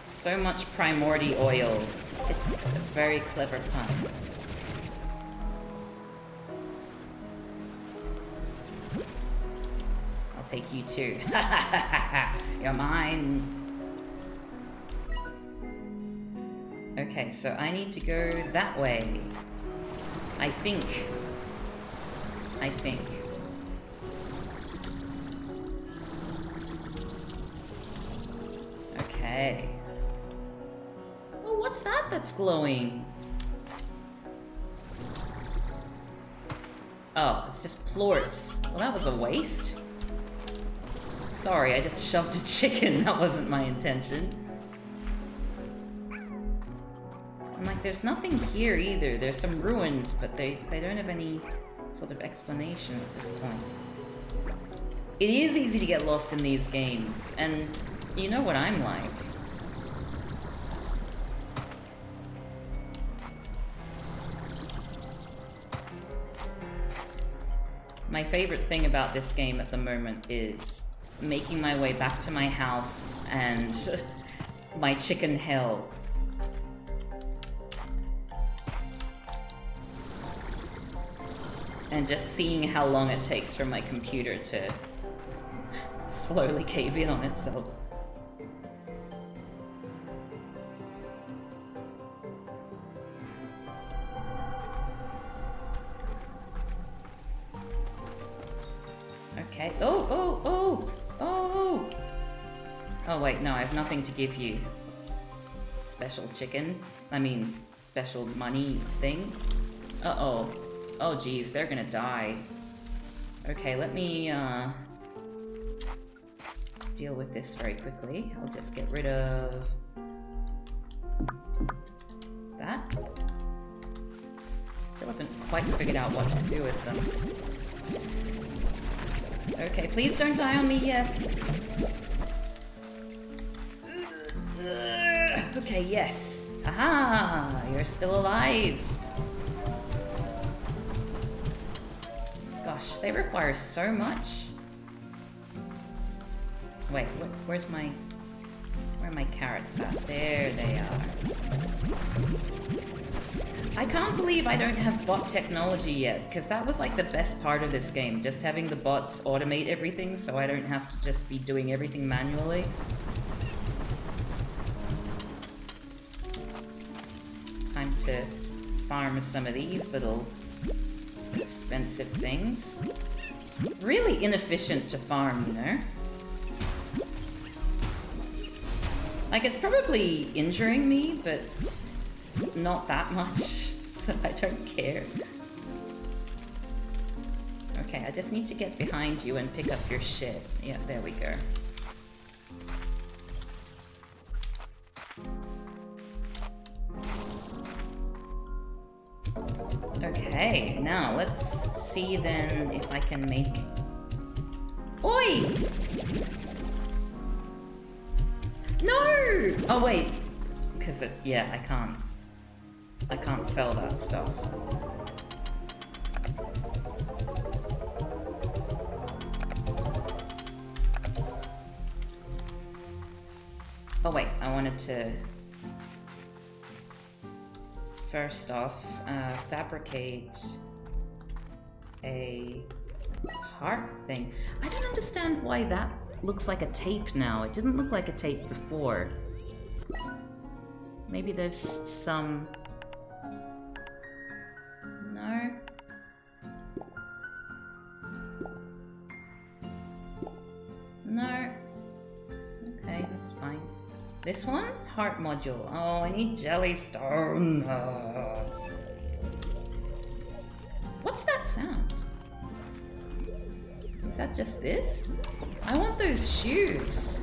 So much Primordi oil. It's a very clever pun. I'll take you too. You're mine. Okay, so I need to go that way. I think. Okay. Oh, what's that that's glowing? Oh, it's just plorts. Well, that was a waste. Sorry, I just shoved a chicken. That wasn't my intention. I'm like, there's nothing here either. There's some ruins, but they don't have any sort of explanation at this point. It is easy to get lost in these games, and you know what I'm like. My favorite thing about this game at the moment is making my way back to my house and my chicken hell. And just seeing how long it takes for my computer to slowly cave in on itself. Okay. Oh! Oh wait, no, I have nothing to give you. Special chicken? I mean, special money thing? Uh-oh. Oh geez, they're gonna die. Okay, let me deal with this very quickly. I'll just get rid of that. Still haven't quite figured out what to do with them. Okay, please don't die on me yet. Okay, yes. Aha! You're still alive. Gosh, they require so much. Wait, where are my carrots at? There they are. I can't believe I don't have bot technology yet, because that was like the best part of this game, just having the bots automate everything so I don't have to just be doing everything manually. Time to farm some of these little expensive things. Really inefficient to farm, you know? Like, it's probably injuring me, but not that much, so I don't care. Okay, I just need to get behind you and pick up your shit. Yeah, there we go. Okay, now let's see then if I can make... Oi! No! Oh wait, because yeah, I can't sell that stuff. Oh wait, I wanted to first off fabricate a heart thing. I don't understand why that looks like a tape now. It didn't look like a tape before. Maybe there's some... No? No? Okay, that's fine. This one? Heart module. Oh, I need jellystone. What's that sound? Is that just this? I want those shoes.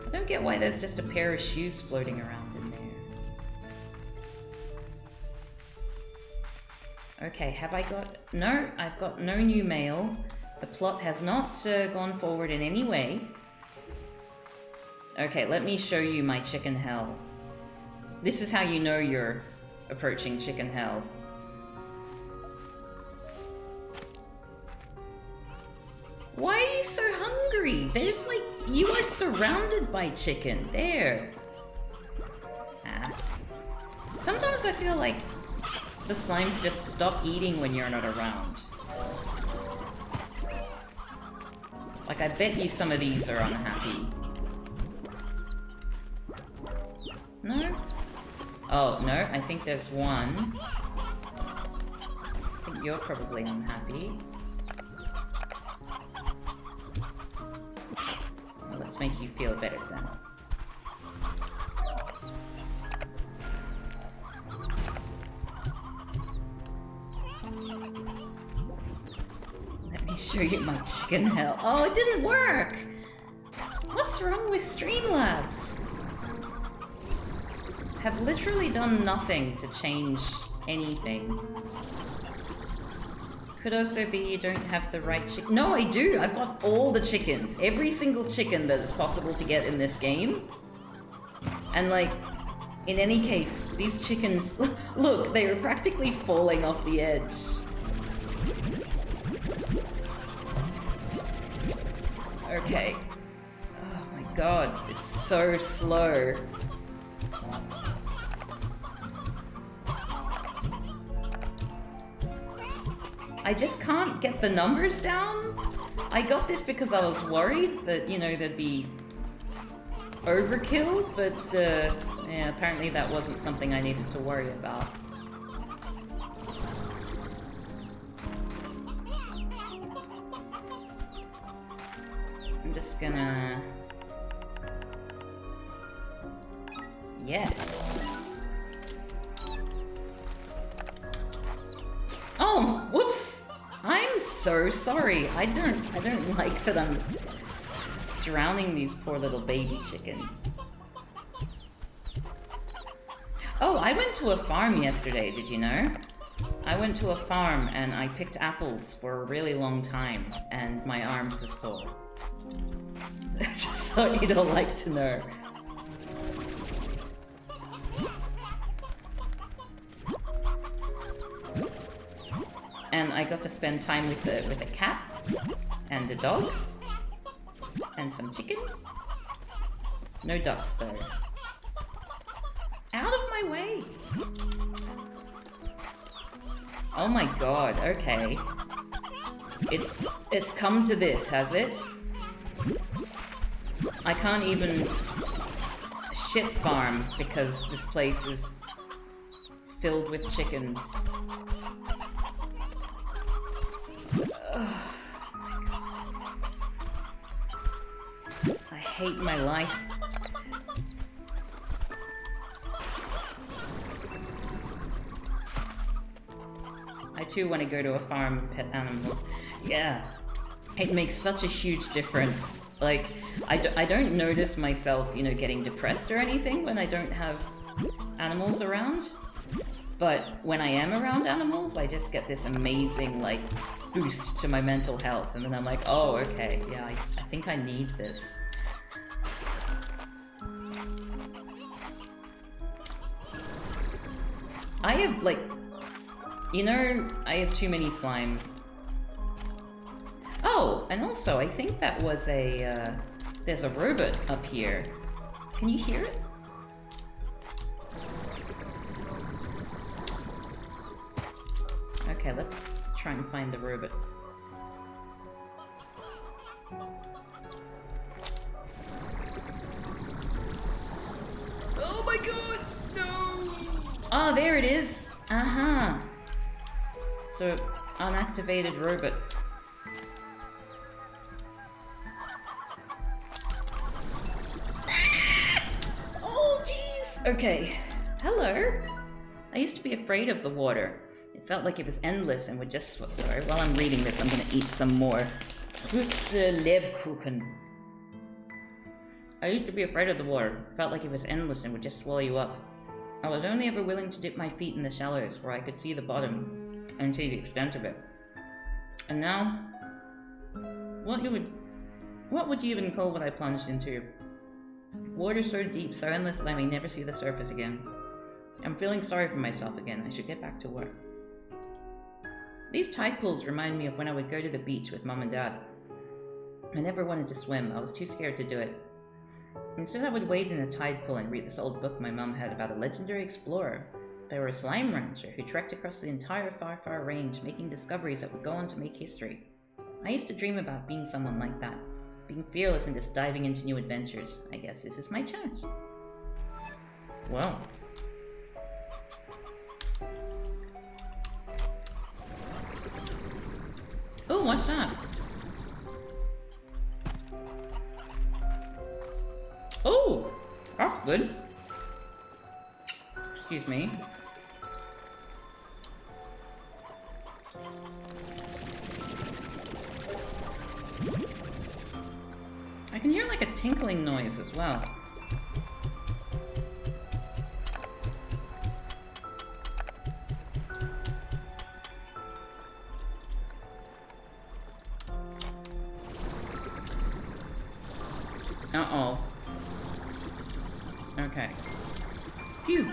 I don't get why there's just a pair of shoes floating around in there. Okay, have I got... No, I've got no new mail. The plot has not gone forward in any way. Okay, let me show you my chicken hell. This is how you know you're approaching chicken hell. Why are you so hungry? There's like, you are surrounded by chicken. There. Ass. Sometimes I feel like the slimes just stop eating when you're not around. Like, I bet you some of these are unhappy. No? Oh, no, I think there's one. I think you're probably unhappy. Well, let's make you feel better then. Let me show you my chicken hell. Oh, it didn't work! What's wrong with Streamlabs? Have literally done nothing to change anything. Could also be you don't have the right chicken. No, I do! I've got all the chickens. Every single chicken that is possible to get in this game. And like, in any case, these chickens... Look, they were practically falling off the edge. Okay. Oh my god, it's so slow. I just can't get the numbers down. I got this because I was worried that, you know, there'd be overkill, but yeah, apparently that wasn't something I needed to worry about. I'm just gonna... Yes. Oh, whoops! I'm so sorry. I don't like that I'm drowning these poor little baby chickens. Oh, I went to a farm yesterday, did you know? I went to a farm and I picked apples for a really long time and my arms are sore. I just thought you'd all like to know. And I got to spend time with a cat and a dog and some chickens. No ducks though. Out of my way! Oh my god, okay. It's come to this, has it? I can't even shit farm because this place is filled with chickens. Oh my god. I hate my life. I too want to go to a farm of pet animals. Yeah. It makes such a huge difference. Like, I don't notice myself, you know, getting depressed or anything when I don't have animals around. But when I am around animals, I just get this amazing, like, boost to my mental health. And then I'm like, oh, okay, yeah, I think I need this. I have, like, you know, I have too many slimes. Oh, and also, I think that was a, there's a robot up here. Can you hear it? Okay, let's try and find the robot. Oh my god! No! Oh, there it is! Uh-huh. So, unactivated robot. Oh, jeez! Okay. Hello. I used to be afraid of the water. It felt like it was endless and would just... Sorry, while I'm reading this, I'm gonna eat some more Lebkuchen. I used to be afraid of the water. It felt like it was endless and would just swallow you up. I was only ever willing to dip my feet in the shallows where I could see the bottom and see the extent of it. And now, what would you even call what I plunged into? Water so deep, so endless that I may never see the surface again. I'm feeling sorry for myself again. I should get back to work. These tide pools remind me of when I would go to the beach with Mom and Dad. I never wanted to swim. I was too scared to do it. Instead, I would wade in a tide pool and read this old book my mom had about a legendary explorer. They were a slime rancher who trekked across the entire far, far range, making discoveries that would go on to make history. I used to dream about being someone like that, being fearless and just diving into new adventures. I guess this is my chance. Well. Oh, what's that? Oh, that's good. Excuse me. I can hear like a tinkling noise as well. Uh-oh. Okay. Phew.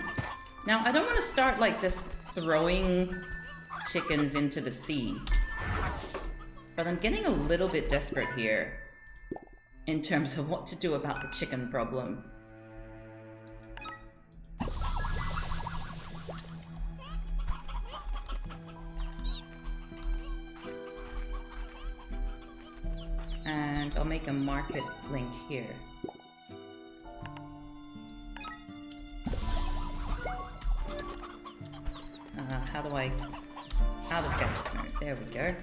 Now, I don't want to start, like, just throwing chickens into the sea. But I'm getting a little bit desperate here in terms of what to do about the chicken problem. And I'll make a market link here. How do I... Out of gadget mode. There we go.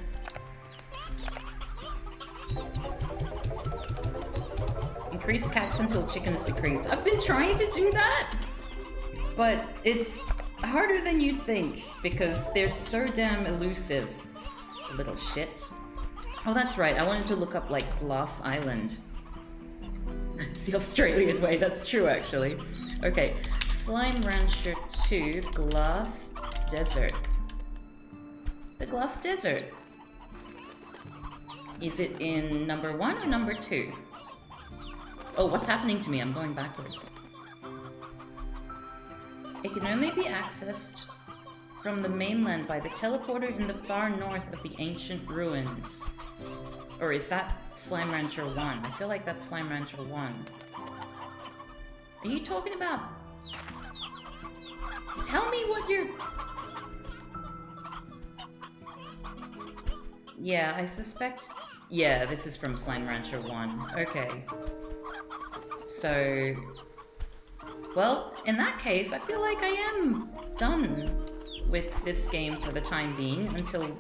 Increase cats until chickens decrease. I've been trying to do that! But it's harder than you'd think, because they're so damn elusive. Little shits. Oh, that's right. I wanted to look up, like, Glass Island. It's the Australian way. That's true, actually. Okay. Slime Rancher 2, Glass Desert. The Glass Desert. Is it in number 1 or number 2? Oh, what's happening to me? I'm going backwards. It can only be accessed from the mainland by the teleporter in the far north of the ancient ruins. Or is that Slime Rancher 1? I feel like that's Slime Rancher 1. Are you talking about... Tell me what you're... Yeah, I suspect... Yeah, this is from Slime Rancher 1. Okay. So... Well, in that case, I feel like I am done with this game for the time being until...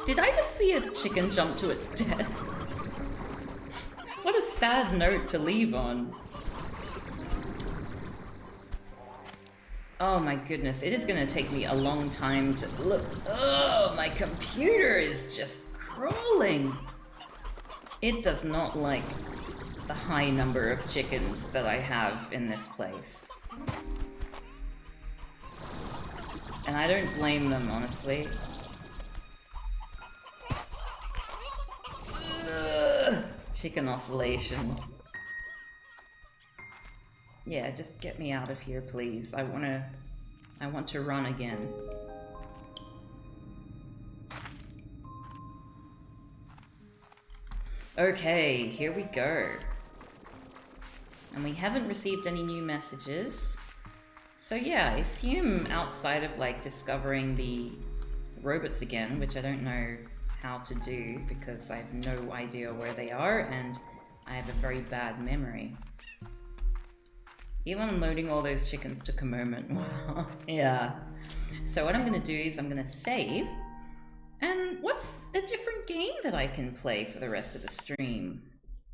Did I just see a chicken jump to its death? What a sad note to leave on. Oh my goodness, it is gonna take me a long time to look. Oh, my computer is just crawling. It does not like the high number of chickens that I have in this place. And I don't blame them, honestly. Ugh, chicken oscillation. Yeah, just get me out of here, please. I want to run again. Okay, here we go. And we haven't received any new messages. So yeah, I assume outside of like discovering the robots again, which I don't know how to do because I have no idea where they are and I have a very bad memory. Even loading all those chickens took a moment. Wow. Yeah. So what I'm gonna do is I'm gonna save. And what's a different game that I can play for the rest of the stream?